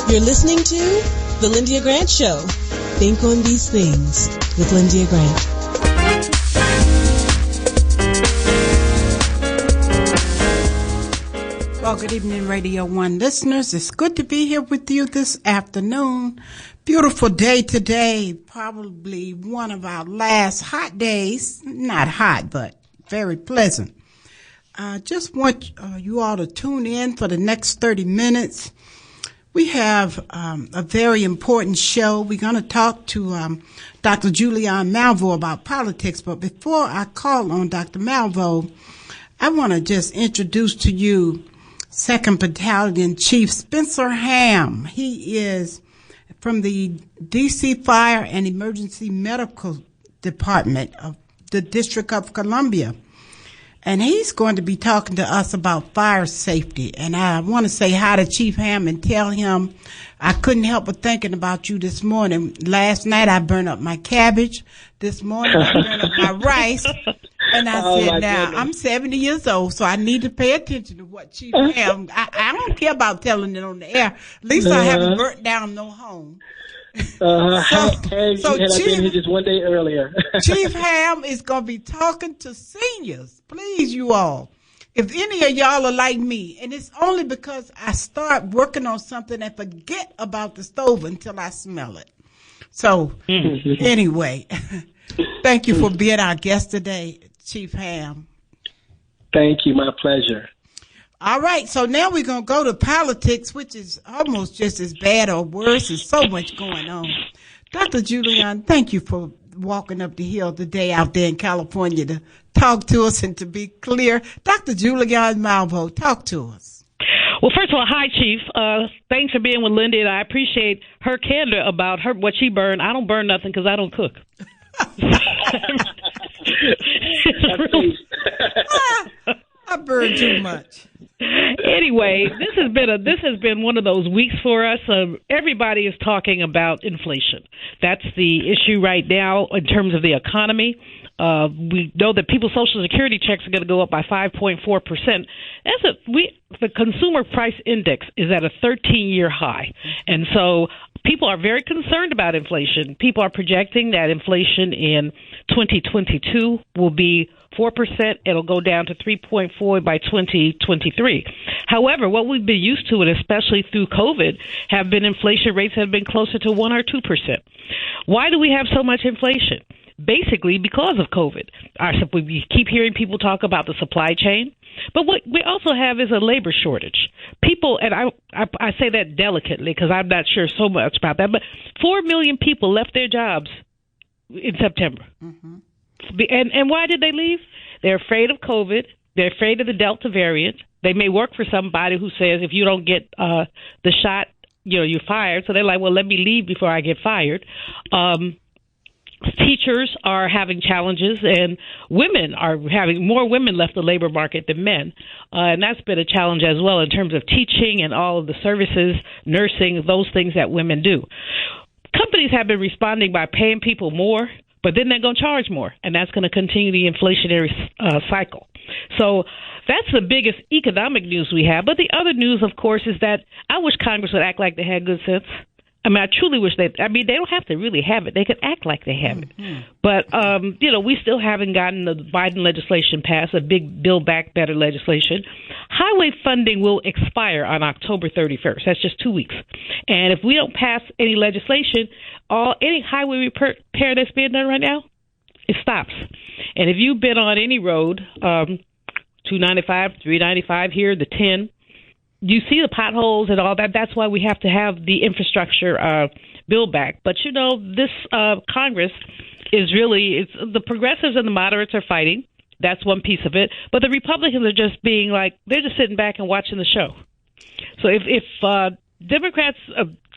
You're listening to The Lyndia Grant Show. Think on these things with Lyndia Grant. Well, good evening, Radio 1 listeners. It's good to be here with you this afternoon. Beautiful day today. Probably one of our last hot days. Not hot, but very pleasant. I just want you all to tune in for the next 30 minutes. We have a very important show. We're going to talk to Dr. Julianne Malvo about politics. But before I call on Dr. Malvo, I want to just introduce to you 2nd Battalion Chief Spencer Ham. He is from the D.C. Fire and Emergency Medical Department of the District of Columbia. And he's going to be talking to us about fire safety. And I want to say hi to Chief Ham and tell him I couldn't help but thinking about you this morning. Last night I burned up my cabbage. This morning I burned up my rice. And I said, now, goodness. I'm 70 years old, so I need to pay attention to what Chief Ham. I don't care about telling it on the air. At least I haven't burnt down no home. So Chief, been here just one day earlier. Chief Ham is going to be talking to seniors. Please, you all. If any of y'all are like me, and it's only because I start working on something and forget about the stove until I smell it. So, anyway, thank you for being our guest today, Chief Ham. Thank you. My pleasure. All right, so now we're going to go to politics, which is almost just as bad or worse. There's so much going on. Dr. Julianne, thank you for walking up the hill today out there in California to talk to us and to be clear. Dr. Julianne Malvo, talk to us. Well, first of all, hi, Chief. Thanks for being with Linda, and I appreciate her candor about what she burned. I don't burn nothing because I don't cook. I burned too much. Anyway, this has been one of those weeks for us. Everybody is talking about inflation. That's the issue right now in terms of the economy. We know that people's Social Security checks are going to go up by 5.4%. The Consumer Price Index is at a 13-year high, and so people are very concerned about inflation. People are projecting that inflation in 2022 will be 4%. It'll go down to 3.4 by 2023. However, what we've been used to, and especially through COVID, have been inflation rates that have been closer to 1 or 2%. Why do we have so much inflation? Basically, because of COVID. We keep hearing people talk about the supply chain, but what we also have is a labor shortage. People, and I say that delicately because I'm not sure so much about that, but 4 million people left their jobs in September. Mm-hmm. And why did they leave? They're afraid of COVID. They're afraid of the Delta variant. They may work for somebody who says if you don't get the shot, you're fired. So they're like, well, let me leave before I get fired. Teachers are having challenges, and women are having more women left the labor market than men. And that's been a challenge as well in terms of teaching and all of the services, nursing, those things that women do. Companies have been responding by paying people more, but then they're going to charge more, and that's going to continue the inflationary cycle. So that's the biggest economic news we have. But the other news, of course, is that I wish Congress would act like they had good sense. I mean, I truly wish they don't have to really have it. They could act like they have it. But, we still haven't gotten the Biden legislation passed, a big Build Back Better legislation. Highway funding will expire on October 31st. That's just 2 weeks. And if we don't pass any legislation, any highway repair that's being done right now, it stops. And if you've been on any road, 295, 395 here, the 10, you see the potholes and all that. That's why we have to have the infrastructure build back. But, this Congress is really the progressives and the moderates are fighting. That's one piece of it. But the Republicans are just being like, they're just sitting back and watching the show. So if Democrats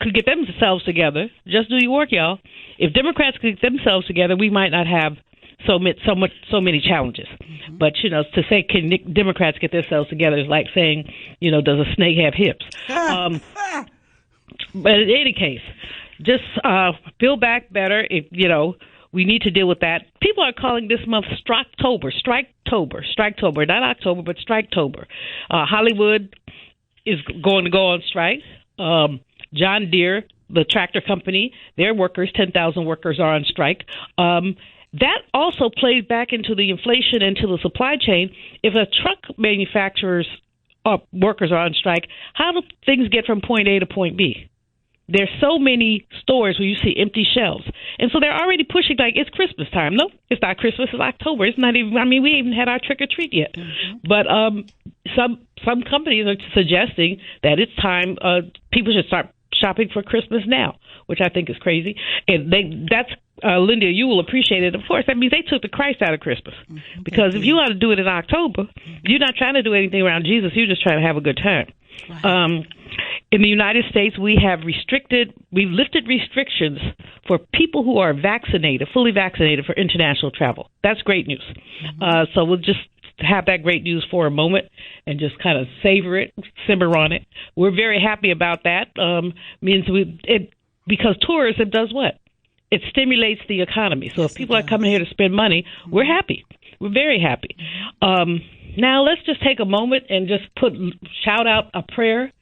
could get themselves together, just do your work, y'all. If Democrats could get themselves together, we might not have so many challenges. Mm-hmm. But, to say can Democrats get themselves together is like saying, does a snake have hips? But in any case, just build back better. If, we need to deal with that. People are calling this month Striketober, not October, but Striketober. Hollywood is going to go on strike. John Deere, the tractor company, their workers, 10,000 workers are on strike. That also plays back into the inflation and to the supply chain. If a truck manufacturer's workers are on strike, how do things get from point A to point B? There's so many stores where you see empty shelves. And so they're already pushing, like, it's Christmas time. No, it's not Christmas. It's October. It's not even, I mean, we even had our trick-or-treat yet. But some companies are suggesting that it's time people should start shopping for Christmas now, which I think is crazy. And that's Lyndia, you will appreciate it. Of course, that means they took the Christ out of Christmas. Because if you want to do it in October, you're not trying to do anything around Jesus. You're just trying to have a good time. Right. In the United States, we've lifted restrictions for people who are vaccinated, fully vaccinated, for international travel. That's great news. So we'll just have that great news for a moment and just kind of savor it, simmer on it. We're very happy about that. Because tourism does what? It stimulates the economy. So if people are coming here to spend money, we're happy. We're very happy. Now let's just take a moment and just shout out a prayer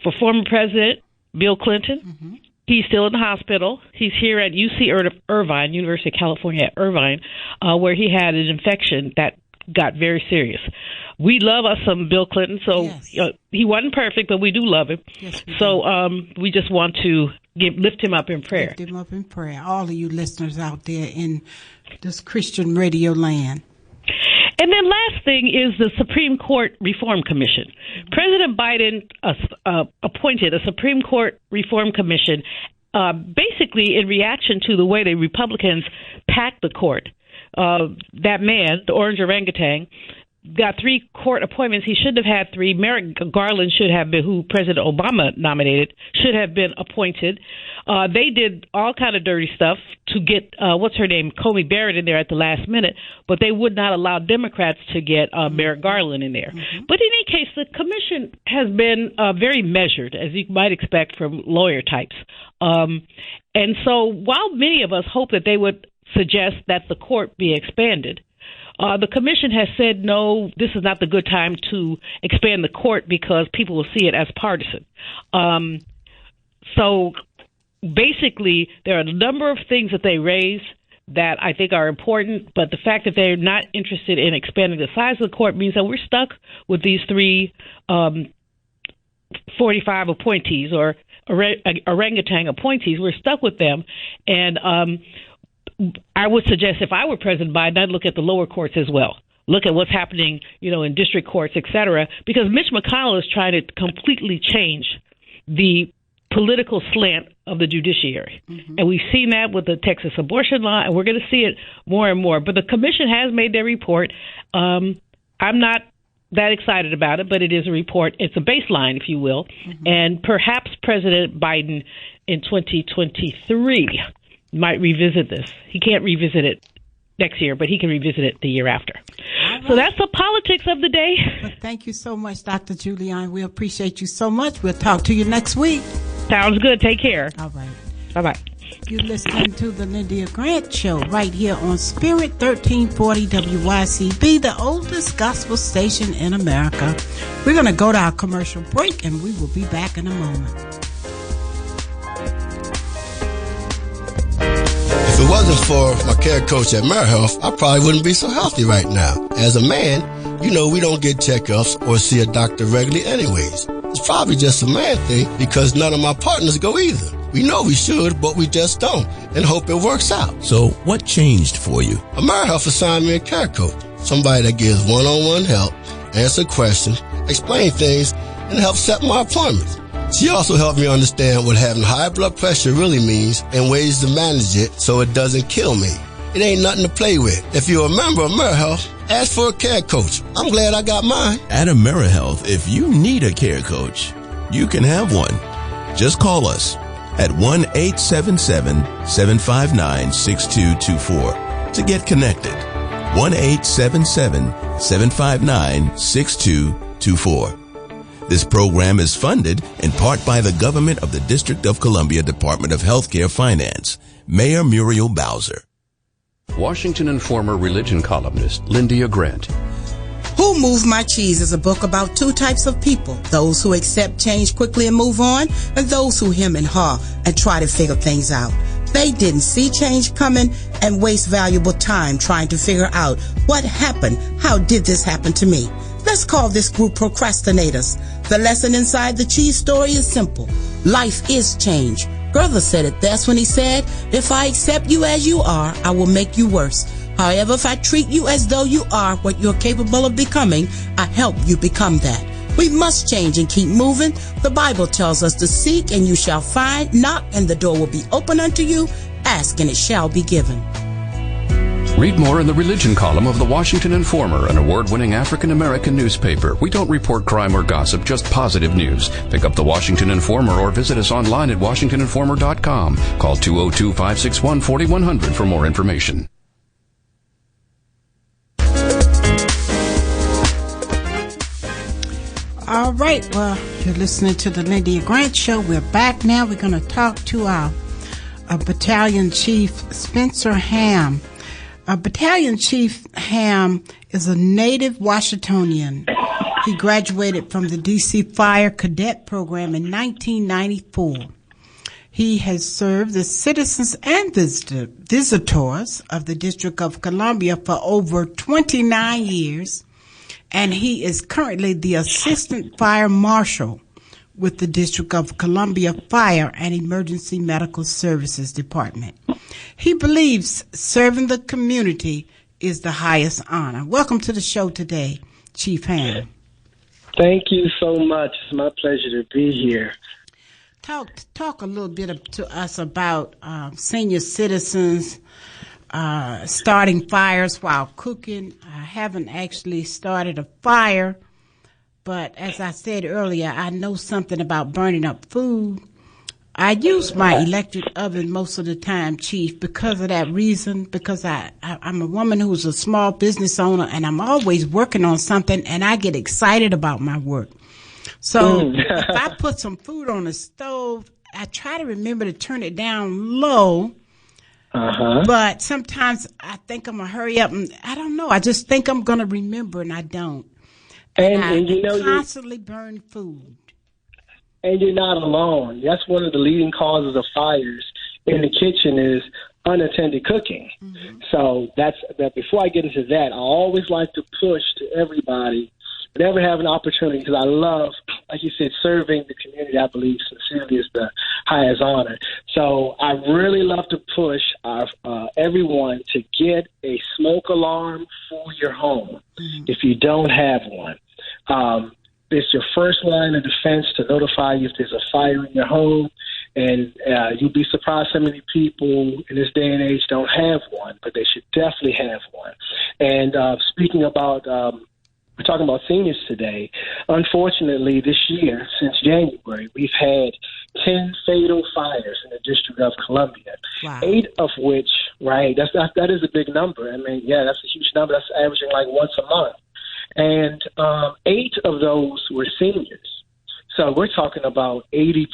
for former President Bill Clinton. He's still in the hospital. He's here at UC Irvine, University of California at Irvine, where he had an infection that got very serious. We love us some Bill Clinton, so he wasn't perfect, but we do love him. Yes, we just want to lift him up in prayer. Lift him up in prayer. All of you listeners out there in this Christian radio land. And then last thing is the Supreme Court Reform Commission. President Biden appointed a Supreme Court Reform Commission basically in reaction to the way the Republicans packed the court. That man, the orange orangutan, got 3 court appointments. He shouldn't have had 3. Merrick Garland should have been, who President Obama nominated, should have been appointed. They did all kind of dirty stuff to get, what's her name, Comey Barrett in there at the last minute, but they would not allow Democrats to get Merrick Garland in there. But in any case, the commission has been very measured, as you might expect from lawyer types. And so while many of us hope that they would suggest that the court be expanded, the commission has said, no, this is not the good time to expand the court because people will see it as partisan. So basically, there are a number of things that they raise that I think are important, but the fact that they're not interested in expanding the size of the court means that we're stuck with these 3 45 appointees or orangutan appointees. We're stuck with them. And I would suggest if I were President Biden, I'd look at the lower courts as well. Look at what's happening, in district courts, et cetera, because Mitch McConnell is trying to completely change the political slant of the judiciary. And we've seen that with the Texas abortion law, and we're going to see it more and more. But the commission has made their report. I'm not that excited about it, but it is a report. It's a baseline, if you will. And perhaps President Biden in 2023 might revisit this. He can't revisit it next year, but he can revisit it the year after. Right. So that's the politics of the day. Well, thank you so much, Dr. Julian. We appreciate you so much. We'll talk to you next week. Sounds good. Take care. All right. Bye-bye. You're listening to the Lyndia Grant Show right here on Spirit 1340 WYCB, the oldest gospel station in America. We're going to go to our commercial break, and we will be back in a moment. If it wasn't for my care coach at AmeriHealth, I probably wouldn't be so healthy right now. As a man, we don't get checkups or see a doctor regularly anyways. It's probably just a man thing because none of my partners go either. We know we should, but we just don't, and hope it works out. So what changed for you? AmeriHealth assigned me a care coach, somebody that gives one-on-one help, answer questions, explain things, and help set my appointments. She also helped me understand what having high blood pressure really means and ways to manage it so it doesn't kill me. It ain't nothing to play with. If you're a member of AmeriHealth, ask for a care coach. I'm glad I got mine. At AmeriHealth, if you need a care coach, you can have one. Just call us at 1-877-759-6224 to get connected. 1-877-759-6224. This program is funded in part by the government of the District of Columbia Department of Healthcare Finance. Mayor Muriel Bowser. Washington and former religion columnist Lyndia Grant. Who Moved My Cheese is a book about two types of people, those who accept change quickly and move on, and those who hem and haw and try to figure things out. They didn't see change coming and waste valuable time trying to figure out what happened. How did this happen to me? Let's call this group procrastinators. The lesson inside the cheese story is simple. Life is change. Brother said it best when he said, if I accept you as you are, I will make you worse. However, if I treat you as though you are what you're capable of becoming, I help you become that. We must change and keep moving. The Bible tells us to seek and you shall find, knock and the door will be open unto you, ask and it shall be given. Read more in the religion column of the Washington Informer, an award-winning African-American newspaper. We don't report crime or gossip, just positive news. Pick up the Washington Informer or visit us online at washingtoninformer.com. Call 202-561-4100 for more information. All right, well, you're listening to the Lyndia Grant Show. We're back now. We're going to talk to our Battalion Chief, Spencer Ham. Battalion Chief Ham is a native Washingtonian. He graduated from the D.C. Fire Cadet Program in 1994. He has served as citizens and visitors of the District of Columbia for over 29 years, and he is currently the Assistant Fire Marshal with the District of Columbia Fire and Emergency Medical Services Department. He believes serving the community is the highest honor. Welcome to the show today, Chief Ham. Thank you so much. It's my pleasure to be here. Talk a little bit to us about senior citizens starting fires while cooking. I haven't actually started a fire, but as I said earlier, I know something about burning up food. I use my electric oven most of the time, Chief, because of that reason, because I'm a woman who's a small business owner, and I'm always working on something, and I get excited about my work. So if I put some food on the stove, I try to remember to turn it down low, but sometimes I think I'm going to hurry up, and I don't know. I just think I'm going to remember, and I don't. And you know, constantly burn food. And you're not alone. That's one of the leading causes of fires in the kitchen is unattended cooking. Mm-hmm. So that before I get into that, I always like to push to everybody, whenever I have an opportunity, because I love, like you said, serving the community. I believe sincerely is the highest honor. So I really love to push everyone to get a smoke alarm for your home if you don't have one. It's your first line of defense to notify you if there's a fire in your home. And you'd be surprised how many people in this day and age don't have one, but they should definitely have one. And speaking about, we're talking about seniors today. Unfortunately, this year, since January, we've had 10 fatal fires in the District of Columbia. Wow. 8 of which, right, that is a big number. I mean, yeah, that's a huge number. That's averaging like once a month. And 8 of those were seniors. So we're talking about 80%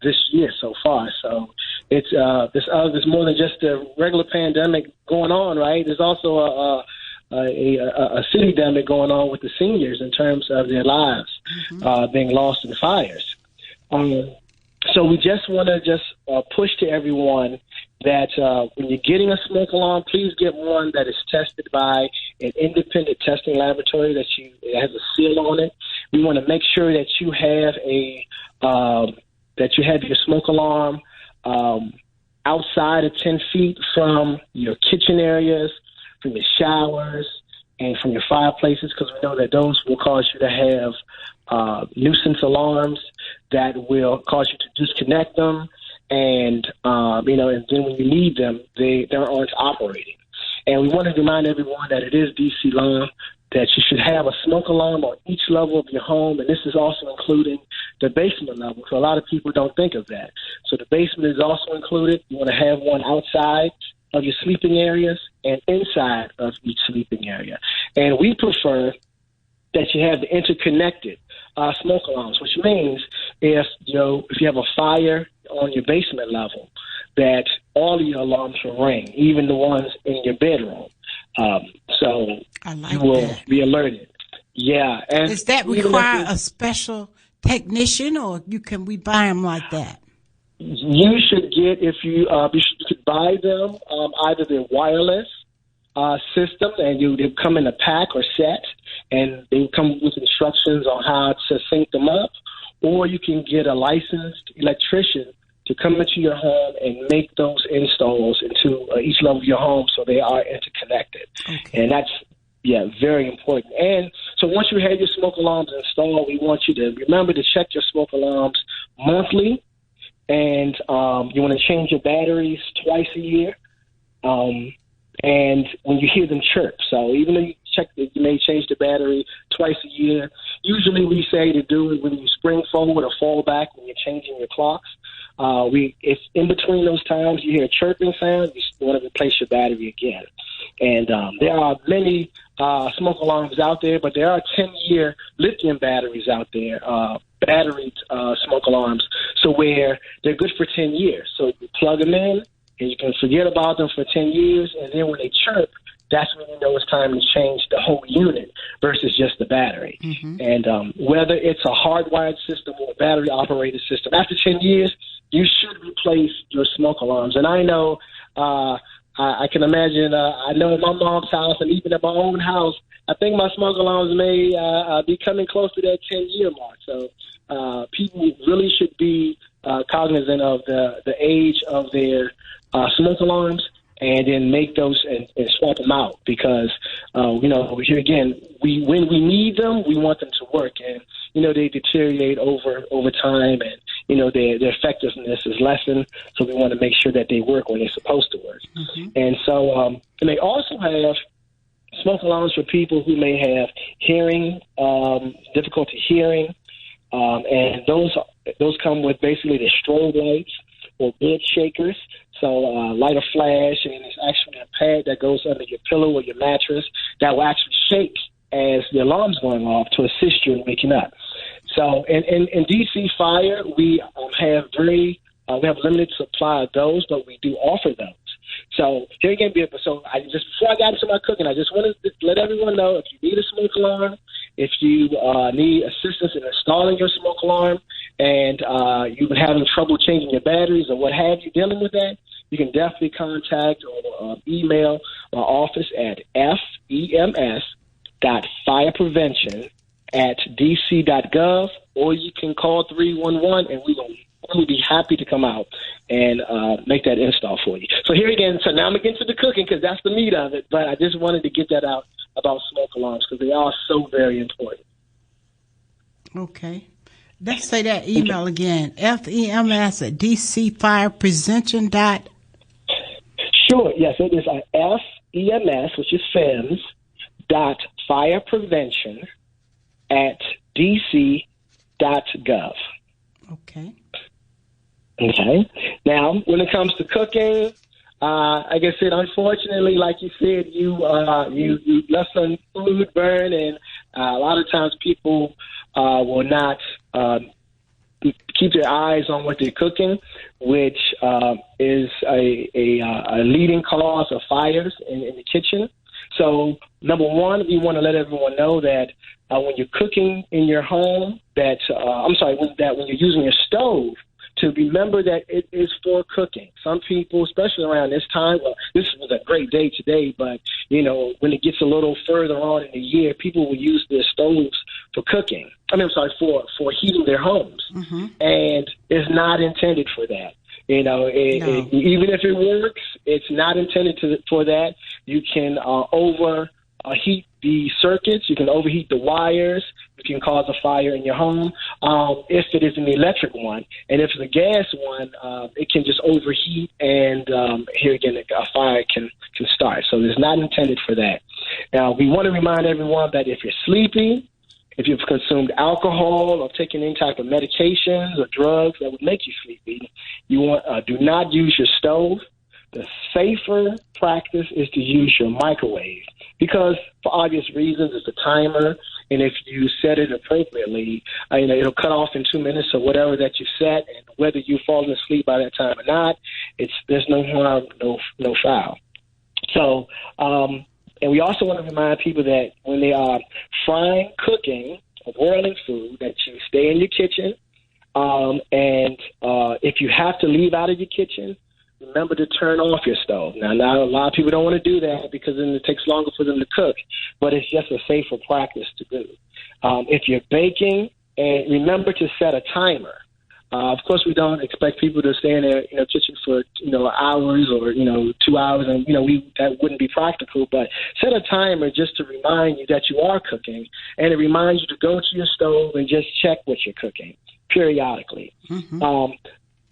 this year so far. So it's there's more than just a regular pandemic going on, right? There's also a city-demic going on with the seniors in terms of their lives being lost in fires. So we just want to push to everyone that when you're getting a smoke alarm, please get one that is tested by an independent testing laboratory that has a seal on it. We want to make sure that you have your smoke alarm outside of 10 feet from your kitchen areas, from your showers, and from your fireplaces, because we know that those will cause you to have nuisance alarms that will cause you to disconnect them, and and then when you need them, they aren't operating. And we want to remind everyone that it is DC law that you should have a smoke alarm on each level of your home, and this is also including the basement level, so a lot of people don't think of that. So the basement is also included. You want to have one outside of your sleeping areas and inside of each sleeping area. And we prefer that you have the interconnected smoke alarms, which means if you have a fire on your basement level, that all of your alarms will ring, even the ones in your bedroom. So you will be alerted. Yeah. And does that require a special technician, or we buy them like that? You should get, if you could buy them, either the wireless system, and they come in a pack or set, and they come with instructions on how to sync them up, or you can get a licensed electrician to come into your home and make those installs into each level of your home so they are interconnected. Okay. And that's, very important. And so once you have your smoke alarms installed, we want you to remember to check your smoke alarms monthly, and you want to change your batteries twice a year. And when you hear them chirp, so even though you may change the battery twice a year, usually we say to do it when you spring forward or fall back when you're changing your clocks. If in between those times you hear a chirping sound, you want to replace your battery again. And there are many smoke alarms out there, but there are 10-year lithium batteries out there, battery smoke alarms, so where they're good for 10 years. So you plug them in, and you can forget about them for 10 years, and then when they chirp, that's when you know it's time to change the whole unit versus just the battery. Mm-hmm. And whether it's a hardwired system or a battery-operated system, after 10 years, you should replace your smoke alarms. And I know, I can imagine, I know in my mom's house and even at my own house, I think my smoke alarms may be coming close to that 10-year mark. So people really should be cognizant of the age of their smoke alarms, and then make those and swap them out, because here again, when we need them, we want them to work, and they deteriorate over time, and their effectiveness is lessened, so we want to make sure that they work when they're supposed to work. Mm-hmm. And so and they also have smoke alarms for people who may have hearing difficulty hearing, and those come with basically the strobe lights or bed shakers. So light a flash, and it's actually a pad that goes under your pillow or your mattress that will actually shake as the alarm's going off to assist you in waking up. So in DC Fire, we have we have limited supply of those, but we do offer those. So here again, before I got into my cooking, I just wanted to let everyone know, if you need a smoke alarm, if you need assistance in installing your smoke alarm, and you've been having trouble changing your batteries or what have you, dealing with that, you can definitely contact or email my office at fems.fireprevention@dc.gov, or you can call 311, and we will be happy to come out and make that install for you. So here again, so now I'm getting to the cooking, because that's the meat of it, but I just wanted to get that out about smoke alarms, because they are so very important. Okay. Let's say that email again, fems@dcfireprevention. Sure, yes, it is FEMS, which is FEMS, .fireprevention@dc.gov. Okay. Okay. Now, when it comes to cooking, like I said, unfortunately, like you said, you left some food burn, and a lot of times people will not keep their eyes on what they're cooking, which is a leading cause of fires in the kitchen. So, number one, we want to let everyone know that when you're cooking in your home, when you're using your stove, to remember that it is for cooking. Some people, especially around this time, this was a great day today, but, when it gets a little further on in the year, people will use their stoves for cooking. For heating their homes. Mm-hmm. And it's not intended for that. No. Even if it works, it's not intended for that. You can overheat the circuits. You can overheat the wires. You can cause a fire in your home if it is an electric one. And if it's a gas one, it can just overheat, and here again, a fire can start. So it's not intended for that. Now, we want to remind everyone that if you're sleepy, if you've consumed alcohol or taken any type of medications or drugs that would make you sleepy, do not use your stove. The safer practice is to use your microwave, because for obvious reasons, it's a timer, and if you set it appropriately, it'll cut off in 2 minutes or whatever that you set, and whether you've fallen asleep by that time or not, there's no harm, no foul. So And we also want to remind people that when they are frying, cooking, or boiling food, that you stay in your kitchen. And if you have to leave out of your kitchen, remember to turn off your stove. Now, a lot of people don't want to do that because then it takes longer for them to cook, but it's just a safer practice to do. If you're baking, and remember to set a timer. Of course, we don't expect people to stay in their kitchen for hours or 2 hours, and that wouldn't be practical. But set a timer just to remind you that you are cooking, and it reminds you to go to your stove and just check what you're cooking periodically. Mm-hmm.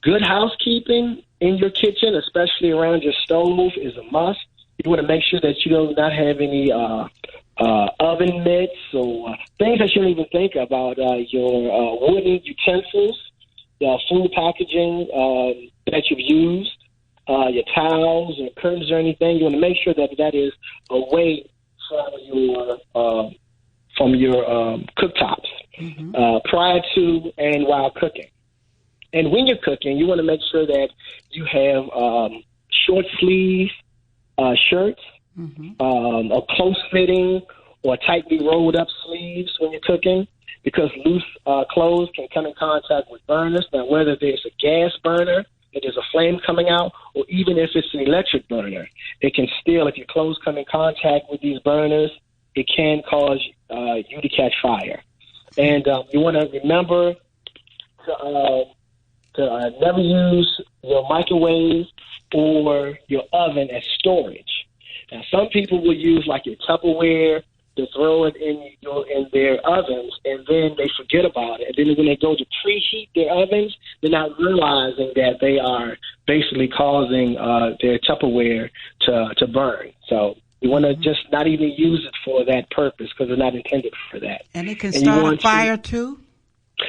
Good housekeeping in your kitchen, especially around your stove, is a must. You want to make sure that you do not have any oven mitts or things that you don't even think about. Your wooden utensils, the food packaging that you've used, your towels or curtains or anything. You want to make sure that is away from your cooktops prior to and while cooking. And when you're cooking, you want to make sure that you have short sleeve shirts, a close-fitting or tightly rolled-up sleeves when you're cooking, because loose clothes can come in contact with burners. Now, whether there's a gas burner, if there's a flame coming out, or even if it's an electric burner, it can still, if your clothes come in contact with these burners, it can cause you to catch fire. And you want to remember to never use your microwave or your oven as storage. Now, some people will use like your Tupperware to throw it in their ovens, and then they forget about it. And then when they go to preheat their ovens, they're not realizing that they are basically causing their Tupperware to burn. So you want to just not even use it for that purpose because they're not intended for that. And it can start a fire too?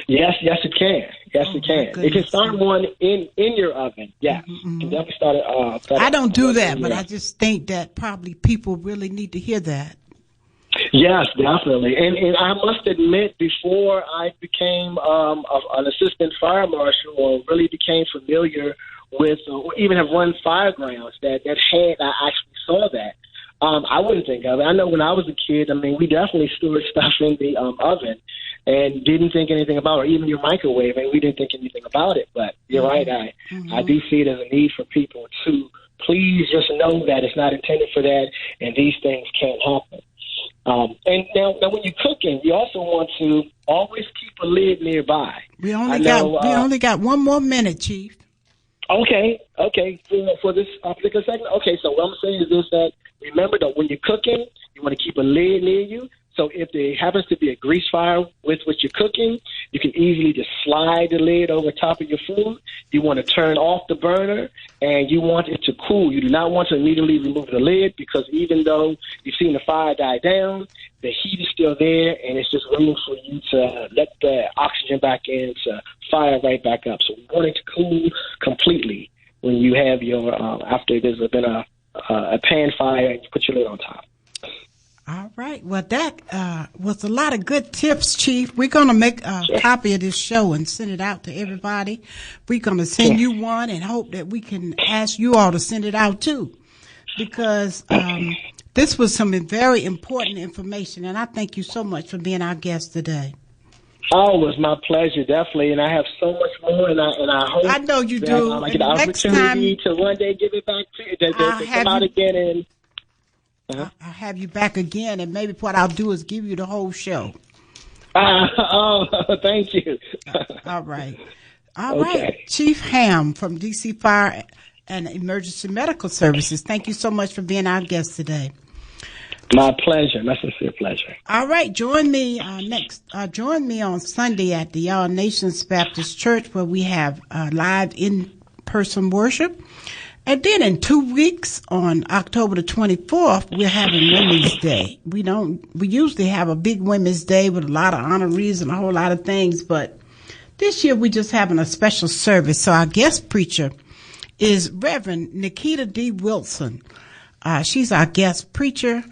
Yes, it can. Yes, it can. It can start one in your oven. Yeah, can definitely start it. I don't do that, but I just think that probably people really need to hear that. Yes, definitely. And I must admit, before I became an assistant fire marshal or really became familiar with or even have run fire grounds I actually saw that. I wouldn't think of it. I know when I was a kid, we definitely stored stuff in the oven and didn't think anything about it, or even your microwave, and we didn't think anything about it. But you're right. I do see it as a need for people to please just know that it's not intended for that, and these things can't happen. And now when you're cooking, you also want to always keep a lid nearby. We only got 1 more minute, Chief. Okay. For this particular segment. Okay, so what I'm saying is this: that remember that when you're cooking, you want to keep a lid near you. So if there happens to be a grease fire with what you're cooking, you can easily just slide the lid over top of your food. You want to turn off the burner, and you want it to cool. You do not want to immediately remove the lid, because even though you've seen the fire die down, the heat is still there, and it's just waiting for you to let the oxygen back in to fire right back up. So we want it to cool completely when you have your after there's been a pan fire and you put your lid on top. All right. Well, that was a lot of good tips, Chief. We're going to make a copy of this show and send it out to everybody. We're going to send you one and hope that we can ask you all to send it out too, because this was some very important information, and I thank you so much for being our guest today. Oh, it was my pleasure, definitely, and I have so much more, and I hope I know you do. I get the opportunity to one day give it back to you, to come out again and. I'll have you back again, and maybe what I'll do is give you the whole show. Thank you. All right. All right. Chief Ham from DC Fire and Emergency Medical Services, thank you so much for being our guest today. My pleasure. My sincere pleasure. All right. Join me join me on Sunday at the All Nations Baptist Church, where we have live in-person worship. And then in 2 weeks, on October the 24th, we're having Women's Day. We usually have a big Women's Day with a lot of honorees and a whole lot of things, but this year we're just having a special service. So our guest preacher is Reverend Nikita D. Wilson. She's our guest preacher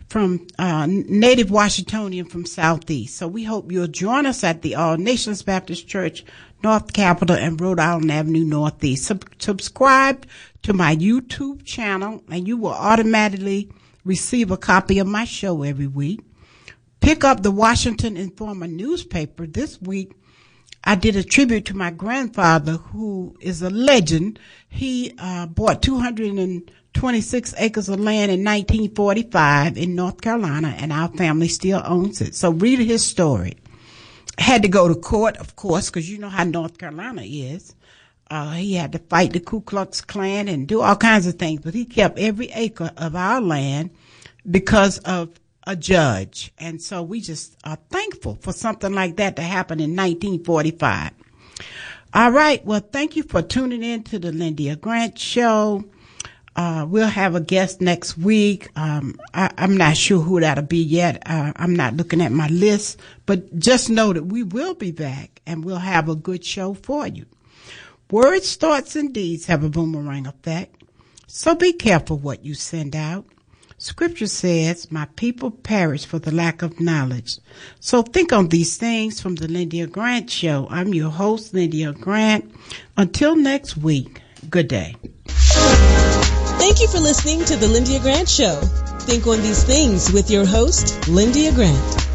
from native Washingtonian from Southeast. So we hope you'll join us at the All Nations Baptist Church, North Capitol and Rhode Island Avenue Northeast. Subscribe to my YouTube channel, and you will automatically receive a copy of my show every week. Pick up the Washington Informer newspaper. This week, I did a tribute to my grandfather, who is a legend. He bought 226 acres of land in 1945 in North Carolina, and our family still owns it. So read his story. Had to go to court, of course, because you know how North Carolina is. He had to fight the Ku Klux Klan and do all kinds of things, but he kept every acre of our land because of a judge. And so we just are thankful for something like that to happen in 1945. All right. Well, thank you for tuning in to the Lyndia Grant Show. We'll have a guest next week. I'm not sure who that'll be yet. I'm not looking at my list, but just know that we will be back and we'll have a good show for you. Words, thoughts, and deeds have a boomerang effect. So be careful what you send out. Scripture says, my people perish for the lack of knowledge. So think on these things from the Lyndia Grant Show. I'm your host, Lyndia Grant. Until next week, good day. Thank you for listening to the Lyndia Grant Show. Think on these things with your host, Lyndia Grant.